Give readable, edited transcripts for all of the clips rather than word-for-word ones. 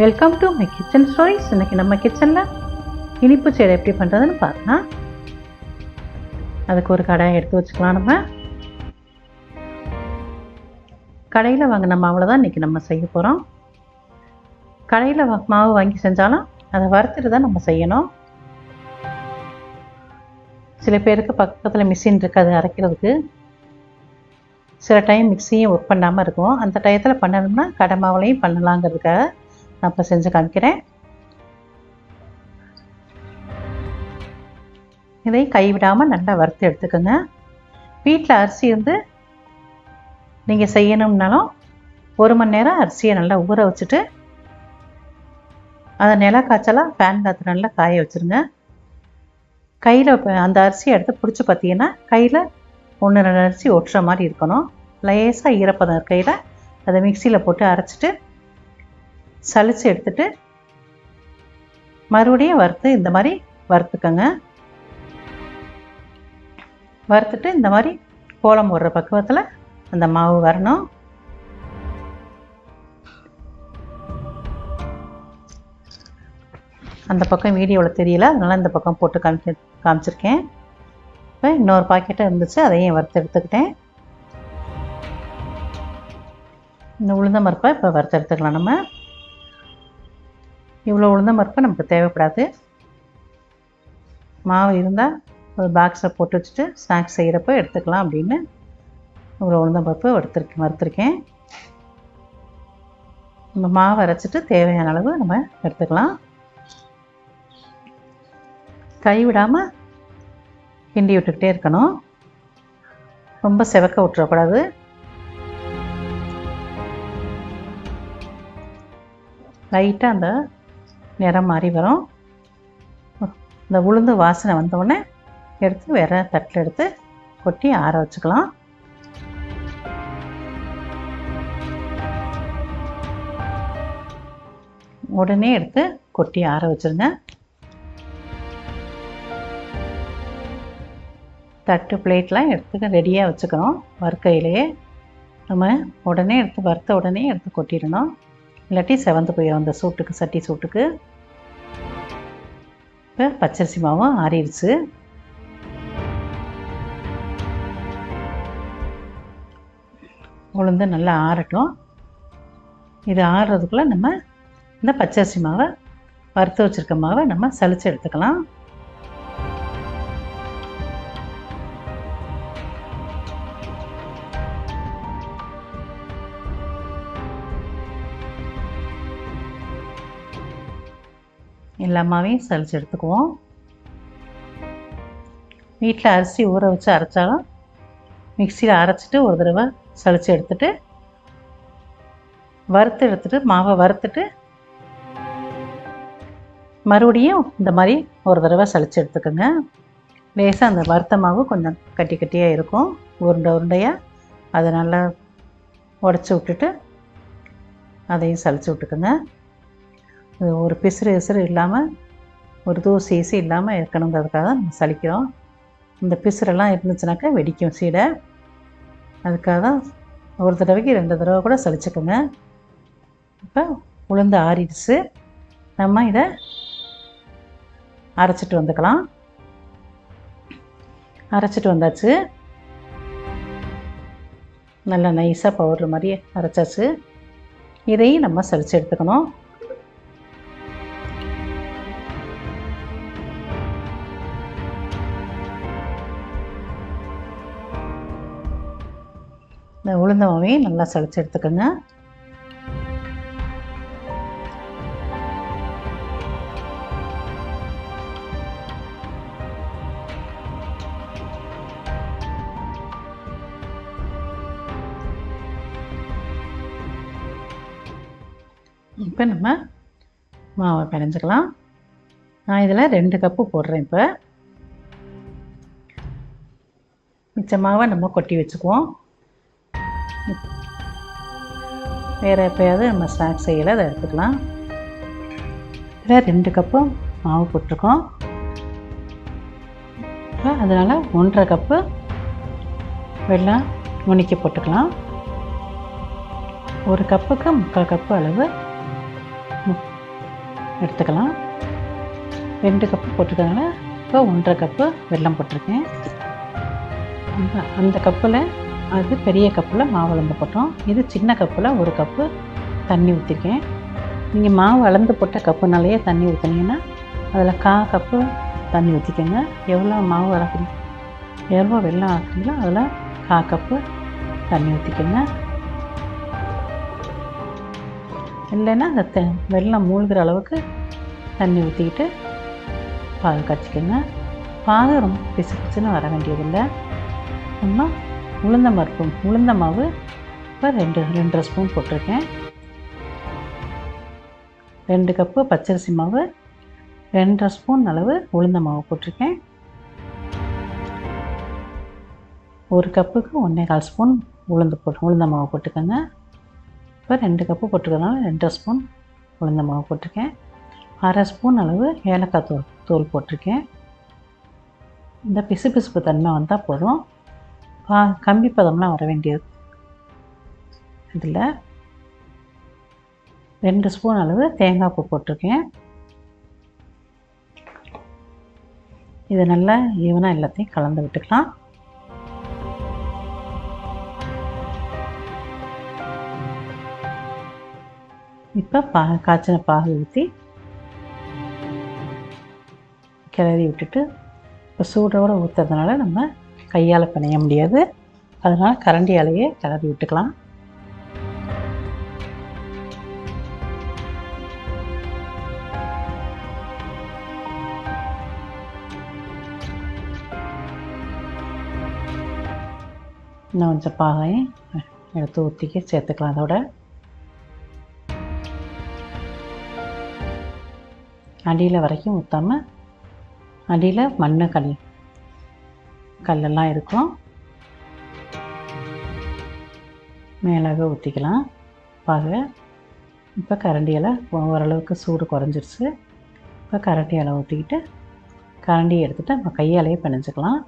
Welcome to my kitchen stories. இன்றைக்கி நம்ம கிச்சனில் இனிப்பு சீடை எப்படி பண்ணுறதுன்னு பார்க்கலாம். அதுக்கு ஒரு கடாயை எடுத்து வச்சுக்கலாம். நம்ம கடையில் வாங்கின மாவில் தான் இன்றைக்கி நம்ம செய்ய போகிறோம். கடையில் மாவு வாங்கி செஞ்சாலும் அதை வறுத்துட்டு தான் நம்ம செய்யணும். சில பேருக்கு பக்கத்தில் மிஷின் இருக்குது, அது அரைக்கிறதுக்கு. சில டைம் மிக்சியும் ஒர்க் பண்ணாமல் இருக்கும். அந்த டயத்தில் பண்ணணும்னா கடை மாவுலையும் பண்ணலாங்கிறதுக்காக நான் இப்போ செஞ்சு காமிக்கிறேன். இதை கைவிடாமல் நல்லா வறுத்து எடுத்துக்கோங்க. வீட்டில் அரிசி இருந்து நீங்கள் செய்யணும்னாலும் 1 மணி நேரம் அரிசியை நல்லா ஊற வச்சுட்டு அதை நில காய்ச்சலாம் ஃபேன் காற்று நல்லா காய வச்சுருங்க. கையில் அந்த அரிசியை எடுத்து பிடிச்சி பார்த்தீங்கன்னா கையில் 1-2 அரிசி ஒட்டுற மாதிரி இருக்கணும். லேசாக ஈரப்பதம் இருக்கையில் அதை மிக்சியில் போட்டு அரைச்சிட்டு சலித்து எடுத்துட்டு மறுபடியும் வறுத்து இந்த மாதிரி வறுத்துக்கோங்க. வறுத்துட்டு இந்த மாதிரி கோலம் போடுற பக்குவத்தில் அந்த மாவு வரணும். அந்த பக்கம் வீடியோவில் தெரியல, அதனால் இந்த பக்கம் போட்டு காமிச்சிருக்கேன். இப்போ இன்னொரு பாக்கெட்டாக இருந்துச்சு, அதையும் வறுத்து எடுத்துக்கிட்டேன். இந்த உளுந்தம் பருப்பை இப்போ வறுத்து எடுத்துக்கலாம். நம்ம இவ்வளோ உளுந்தம் பருப்பு நமக்கு தேவைப்படாது. மாவு இருந்தால் ஒரு பாக்ஸில் போட்டு வச்சுட்டு ஸ்நாக்ஸ் செய்கிறப்ப எடுத்துக்கலாம் அப்படின்னு இவ்வளோ உளுந்தம் பருப்பு வறுத்துருக்கேன். நம்ம மாவு அரைச்சிட்டு தேவையான அளவு நம்ம எடுத்துக்கலாம். கைவிடாமல் கிண்டி விட்டுக்கிட்டே இருக்கணும். ரொம்ப செவக்க விட்டுறக்கூடாது. லைட்டாக அந்த நிறம் மாறி வரும். இந்த உளுந்து வாசனை வந்தவுடனே எடுத்து வேறு தட்டில் எடுத்து கொட்டி ஆற வச்சுக்கலாம். உடனே எடுத்து கொட்டி ஆற வச்சுருங்க. தட்டு பிளேட்லாம் எடுத்து ரெடியாக வச்சுக்கணும். வறுக்கையிலேயே நம்ம உடனே எடுத்து வறுத்த உடனே எடுத்து கொட்டிடணும். இல்லாட்டி செவந்து போயிடும் அந்த சூட்டுக்கு, சட்டி சூட்டுக்கு. இப்போ பச்சரிசி மாவும் ஆறிடுச்சு. உளுந்து நல்லா ஆறட்டும். இது ஆறுறதுக்குள்ளே நம்ம இந்த பச்சரிசி மாவை வறுத்து வச்சுருக்க மாவை நம்ம சலித்து எடுத்துக்கலாம். எல்லா மாவையும் சலித்து எடுத்துக்குவோம். வீட்டில் அரிசி ஊற வச்சு அரைச்சாலும் மிக்சியில் அரைச்சிட்டு ஒரு தடவை சலித்து எடுத்துட்டு வறுத்து எடுத்துட்டு மாவை வறுத்துட்டு மறுபடியும் இந்த மாதிரி ஒரு தடவை சலித்து எடுத்துக்கோங்க. லேசாக அந்த வறுத்த மாவு கொஞ்சம் கட்டி கட்டியாக இருக்கும், உருண்டையாக. அதை நல்லா உடச்சி விட்டுட்டு அதையும் சலித்து விட்டுக்கோங்க. ஒரு பிசுறு இல்லாமல், ஒரு தூசி இல்லாமல் இருக்கணுங்கிறதுக்காக தான் நம்ம சலிக்கிறோம். இந்த பிசுரெல்லாம் இருந்துச்சுனாக்கா வெடிக்கும் சீடை. அதுக்காக தான் ஒரு தடவைக்கு 2 தடவை கூட சலிச்சுக்கோங்க. இப்போ உளுந்து ஆறிடுச்சு. நம்ம இதை அரைச்சிட்டு வந்துக்கலாம். அரைச்சிட்டு வந்தாச்சு. நல்லா நைஸாக பவுடர் மாதிரி அரைச்சாச்சு. இதையும் நம்ம சலித்து எடுத்துக்கணும். இந்த உளுந்த மாவையும் நல்லா சலித்து எடுத்துக்கோங்க. இப்போ நம்ம மாவை பிணைஞ்சிக்கலாம். நான் இதில் 2 கப்பு போடுறேன். இப்போ மிச்ச மாவை நம்ம கொட்டி வச்சுக்குவோம். வேறு எப்போயாவது நம்ம ஸ்நாக்ஸ் செய்யலை, அதை எடுத்துக்கலாம். இதில் 2 கப்பு மாவு போட்டிருக்கோம். அதனால் 1.5 கப்பு வெல்லம் நுணுக்கி போட்டுக்கலாம். 1 கப்புக்கு 3/4 கப்பு அளவு எடுத்துக்கலாம். 2 கப்பு போட்டிருக்கனால இப்போ 1.5 கப்பு வெல்லம் போட்டிருக்கேன். அந்த கப்பில் அது பெரிய கப்பில் மாவு அளந்து போட்டோம். இது சின்ன கப்பில் 1 கப்பு தண்ணி ஊற்றிருக்கேன். நீங்கள் மாவு அளந்து போட்ட கப்புனாலேயே தண்ணி ஊற்றினீங்கன்னா அதில் 1/4 கப்பு தண்ணி ஊற்றிக்கோங்க. எவ்வளோ மாவு அளக்குறீங்க, எவ்வளோ வெல்லம் ஆக்குறீங்களோ அதில் 1/4 கப்பு தண்ணி ஊற்றிக்கோங்க. இல்லைன்னா அந்த வெல்லம் மூழ்கிற அளவுக்கு தண்ணி ஊற்றிக்கிட்டு பாகு காய்ச்சிக்கோங்க. பாகு ரொம்ப பிசு பிசுன்னு வர வேண்டியதில்லை. நம்ம உளுந்த மாவு இப்போ 2 ஸ்பூன் போட்டிருக்கேன். 2 கப்பு பச்சரிசி மாவு, 2 ஸ்பூன் அளவு உளுந்த மாவு போட்டிருக்கேன். 1 கப்புக்கு 1/4 ஸ்பூன் உளுந்த மாவு போட்டுக்கோங்க. இப்போ 2 கப்பு போட்டுக்கிறதுனால 2 ஸ்பூன் உளுந்த மாவு போட்டிருக்கேன். 1/2 ஸ்பூன் அளவு ஏலக்காய் தூள் போட்டிருக்கேன். இந்த பிசுபிசுப்பு தன்மை வந்தால் போதும். கம்பி பதம்லாம் வர வேண்டியது. இதில் 2 ஸ்பூன் அளவு தேங்காய் பூ போட்டிருக்கேன். இதை நல்லா ஈவனாக எல்லாத்தையும் கலந்து விட்டுக்கலாம். இப்போ காய்ச்சின பாகு ஊற்றி கிளறி விட்டுட்டு, இப்போ சூடோடு ஊற்றுறதுனால நம்ம கையால் பிணைய முடியாது. அதனால் கரண்டியாலேயே கிளறி விட்டுக்கலாம். இன்னும் கொஞ்சம் பாகையும் எடுத்து ஊற்றிக்க சேர்த்துக்கலாம். அதோட அடியில் வரைக்கும் ஊற்றாமல், அடியில் மண் கல்லெல்லாம் இருக்கும், மேலாக ஊற்றிக்கலாம் பாகை. இப்போ கரண்டியில் ஓரளவுக்கு சூடு குறைஞ்சிருச்சு. இப்போ கரண்டியில் ஊற்றிக்கிட்டு கரண்டியை எடுத்துகிட்டு நம்ம கையாலேயே பிணைஞ்சிக்கலாம்.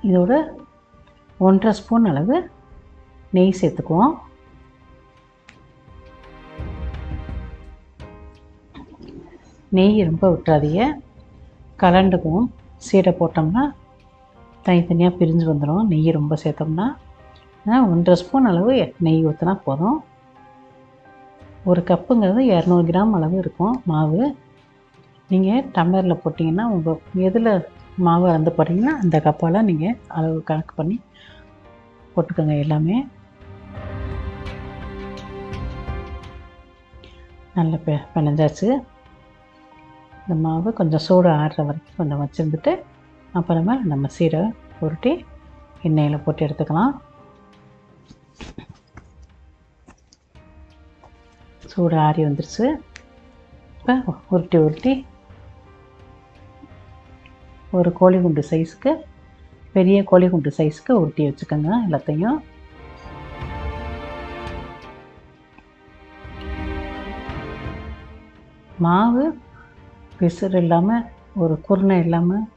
இதோட 1.5 ஸ்பூன் அளவு நெய் சேர்த்துக்குவோம். நெய் ரொம்ப விட்டுறாதீங்க, கலண்டுக்குவோம். சீடை போட்டோம்னா தனித்தனியாக பிரிஞ்சு வந்துடும். நெய் ரொம்ப சேர்த்தோம்னா 1.5 ஸ்பூன் அளவு நெய் ஊற்றினா போதும். 1 கப்புங்கிறது 200 கிராம் அளவு இருக்கும் மாவு. நீங்கள் டம்ளரில் போட்டிங்கன்னா உங்கள் எதில் மாவு அளந்து போட்டிங்கன்னா அந்த கப்பால் நீங்கள் அளவு கணக்கு பண்ணி போட்டுக்கோங்க. எல்லாமே நல்லா பிணைஞ்சாச்சு. இந்த மாவு கொஞ்சம் சூடு ஆடுற வரைக்கும் கொஞ்சம் வச்சுருந்துட்டு அப்புறமா நம்ம சீடை உருட்டி எண்ணெயில் போட்டு எடுத்துக்கலாம். சூடு ஆறி வந்துருச்சு. இப்போ உருட்டி ஒரு கோழிகுண்டு சைஸுக்கு, பெரிய கோழிகுண்டு சைஸுக்கு உருட்டி வச்சுக்கோங்க எல்லாத்தையும். மாவு பிசுறு இல்லாமல், ஒரு குருணை இல்லாமல்,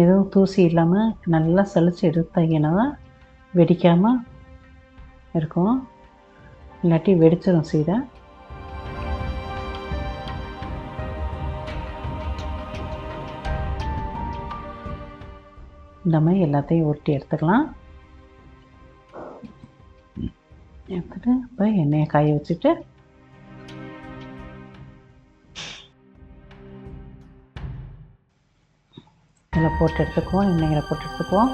எதுவும் தூசி இல்லாமல் நல்லா சலிச்சு எடுத்தீங்கன்னா தான் வெடிக்காமல் இருக்கும். இல்லாட்டி வெடிச்சிடும் சீடை. இந்த மாதிரி எல்லாத்தையும் உருட்டி எடுத்துக்கலாம். எடுத்துகிட்டு இப்போ எண்ணெயை காய வச்சுட்டு இதில் போட்டு எடுத்துக்குவோம். எண்ணெயில் போட்டு எடுத்துக்குவோம்.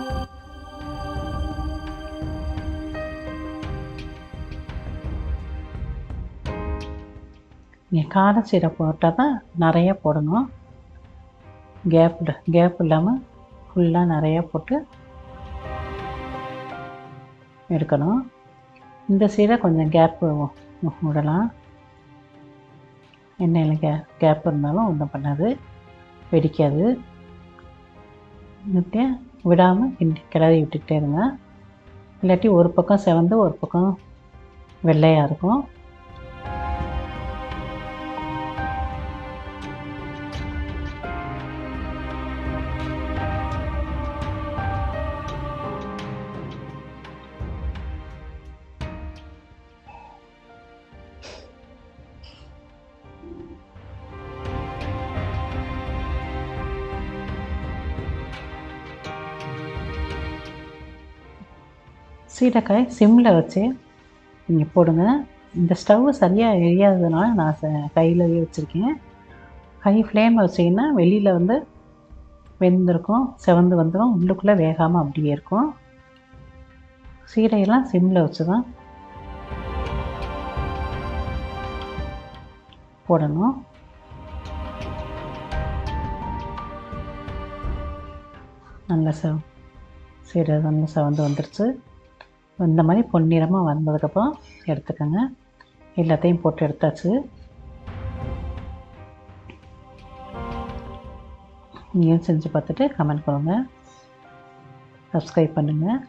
நீங்கள் கார சீடை போட்டால் தான் நிறைய போடணும். கேப் இல்லாமல் ஃபுல்லாக நிறையா போட்டு எடுக்கணும். இந்த சீடை கொஞ்சம் கேப்பு விடலாம். எண்ணெயில் கேப் இருந்தாலும் ஒன்றும் பண்ணாது, வெடிக்காது. விடாமல் கிளறி விட்டுக்கிட்டே இருங்க. இல்லாட்டி ஒரு பக்கம் செவந்து ஒரு பக்கம் வெள்ளையாக இருக்கும். சீடைக்காய் சிம்மில் வச்சு நீங்கள் போடுங்க. இந்த ஸ்டவ் சரியாக எரியாததுனால நான் கையிலவே வச்சுருக்கேன். ஹை ஃப்ளேமில் வச்சிங்கன்னா வெளியில் வந்து வெந்திருக்கும், செவந்து வந்துடும், உள்ளுக்குள்ளே வேகாமல் அப்படியே இருக்கும். சீடையெல்லாம் சிம்மில் வச்சு தான் போடணும். நல்லா சீடை நல்லா செவந்து வந்துருச்சு. இந்த மாதிரி பொன்னிறமாக வந்ததுக்கப்புறம் எடுத்துக்கோங்க. எல்லாத்தையும் போட்டு எடுத்தாச்சு. நீங்களும் செஞ்சு பார்த்துட்டு கமெண்ட் பண்ணுங்கள், சப்ஸ்கிரைப் பண்ணுங்கள்.